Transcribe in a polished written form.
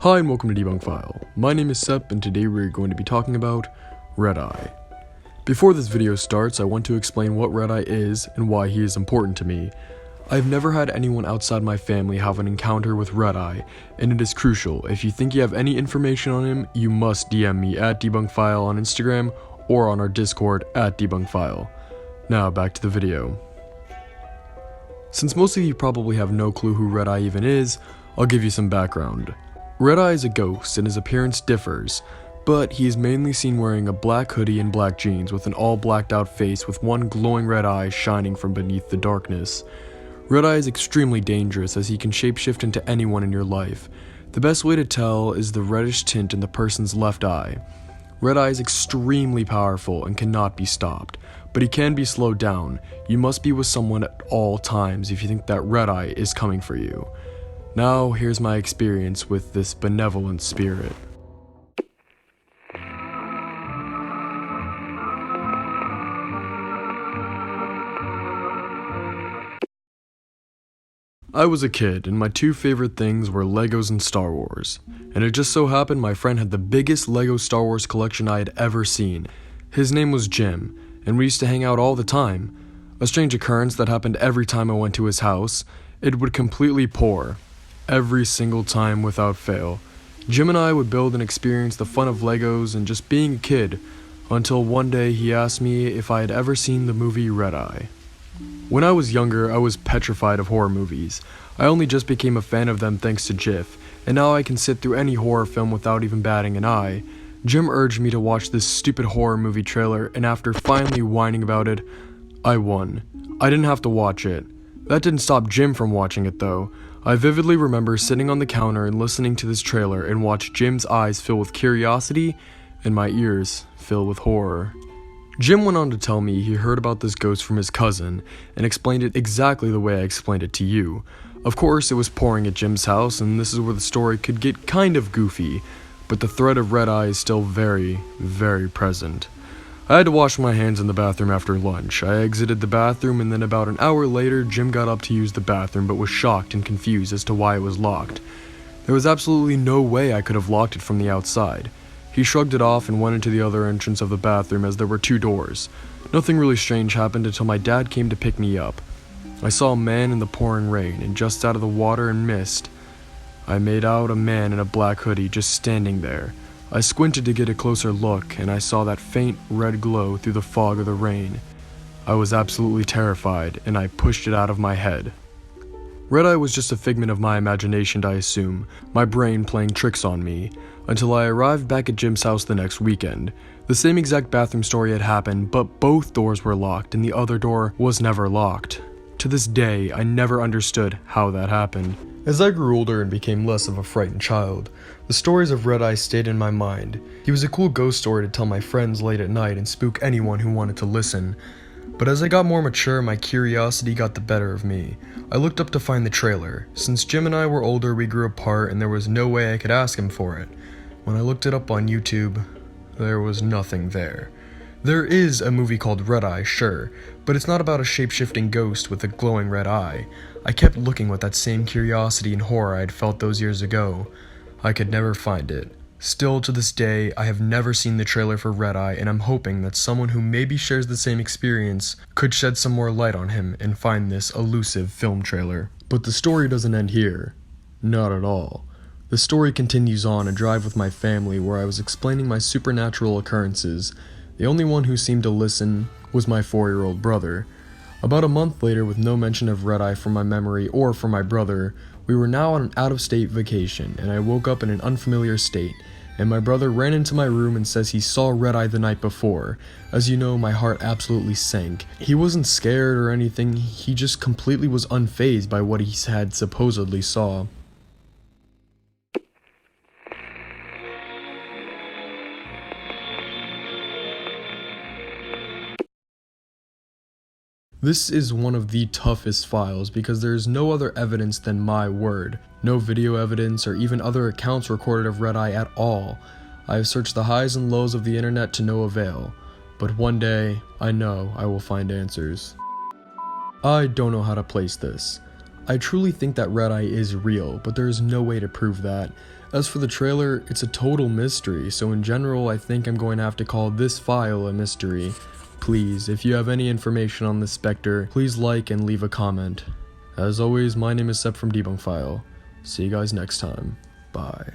Hi and welcome to Debunk File. My name is Sep and today we're going to be talking about Red Eye. Before this video starts, I want to explain what Red Eye is and why he is important to me. I've never had anyone outside my family have an encounter with Red Eye, and it is crucial. If you think you have any information on him, you must DM me at DebunkFile on Instagram or on our Discord at DebunkFile. Now back to the video. Since most of you probably have no clue who Red Eye even is, I'll give you some background. Red Eye is a ghost and his appearance differs, but he is mainly seen wearing a black hoodie and black jeans with an all blacked out face with one glowing red eye shining from beneath the darkness. Red Eye is extremely dangerous as he can shapeshift into anyone in your life. The best way to tell is the reddish tint in the person's left eye. Red Eye is extremely powerful and cannot be stopped, but he can be slowed down. You must be with someone at all times if you think that Red Eye is coming for you. Now, here's my experience with this benevolent spirit. I was a kid, and my two favorite things were Legos and Star Wars. And it just so happened my friend had the biggest Lego Star Wars collection I had ever seen. His name was Jim, and we used to hang out all the time. A strange occurrence that happened every time I went to his house. It would completely pour. Every single time without fail. Jim and I would build and experience the fun of Legos and just being a kid, until one day he asked me if I had ever seen the movie Red Eye. When I was younger, I was petrified of horror movies. I only just became a fan of them thanks to Jif, and now I can sit through any horror film without even batting an eye. Jim urged me to watch this stupid horror movie trailer, and after finally whining about it, I won. I didn't have to watch it. That didn't stop Jim from watching it though. I vividly remember sitting on the counter and listening to this trailer and watch Jim's eyes fill with curiosity and my ears fill with horror. Jim went on to tell me he heard about this ghost from his cousin and explained it exactly the way I explained it to you. Of course, it was pouring at Jim's house, and this is where the story could get kind of goofy, but the threat of Red Eye is still very, very present. I had to wash my hands in the bathroom after lunch. I exited the bathroom, and then about an hour later, Jim got up to use the bathroom but was shocked and confused as to why it was locked. There was absolutely no way I could have locked it from the outside. He shrugged it off and went into the other entrance of the bathroom as there were two doors. Nothing really strange happened until my dad came to pick me up. I saw a man in the pouring rain, and just out of the water and mist, I made out a man in a black hoodie just standing there. I squinted to get a closer look, and I saw that faint red glow through the fog of the rain. I was absolutely terrified, and I pushed it out of my head. Red Eye was just a figment of my imagination, I assume, my brain playing tricks on me, until I arrived back at Jim's house the next weekend. The same exact bathroom story had happened, but both doors were locked, and the other door was never locked. To this day, I never understood how that happened. As I grew older and became less of a frightened child, the stories of Red Eye stayed in my mind. He was a cool ghost story to tell my friends late at night and spook anyone who wanted to listen. But as I got more mature, my curiosity got the better of me. I looked up to find the trailer. Since Jim and I were older, we grew apart and there was no way I could ask him for it. When I looked it up on YouTube, there was nothing there. There is a movie called Red Eye, sure, but it's not about a shape-shifting ghost with a glowing red eye. I kept looking with that same curiosity and horror I had felt those years ago. I could never find it. Still to this day, I have never seen the trailer for Red Eye, and I'm hoping that someone who maybe shares the same experience could shed some more light on him and find this elusive film trailer. But the story doesn't end here. Not at all. The story continues on a drive with my family where I was explaining my supernatural occurrences. The only one who seemed to listen was my 4-year-old brother. About a month later, with no mention of Red Eye from my memory or from my brother, we were now on an out-of-state vacation, and I woke up in an unfamiliar state, and my brother ran into my room and says he saw Red Eye the night before. As you know, my heart absolutely sank. He wasn't scared or anything, he just completely was unfazed by what he had supposedly saw. This is one of the toughest files because there is no other evidence than my word. No video evidence or even other accounts recorded of Red Eye at all. I have searched the highs and lows of the internet to no avail. But one day, I know I will find answers. I don't know how to place this. I truly think that Red Eye is real, but there is no way to prove that. As for the trailer, it's a total mystery, so in general I think I'm going to have to call this file a mystery. Please, if you have any information on this Spectre, please like and leave a comment. As always, my name is Sep from Debunk File. See you guys next time. Bye.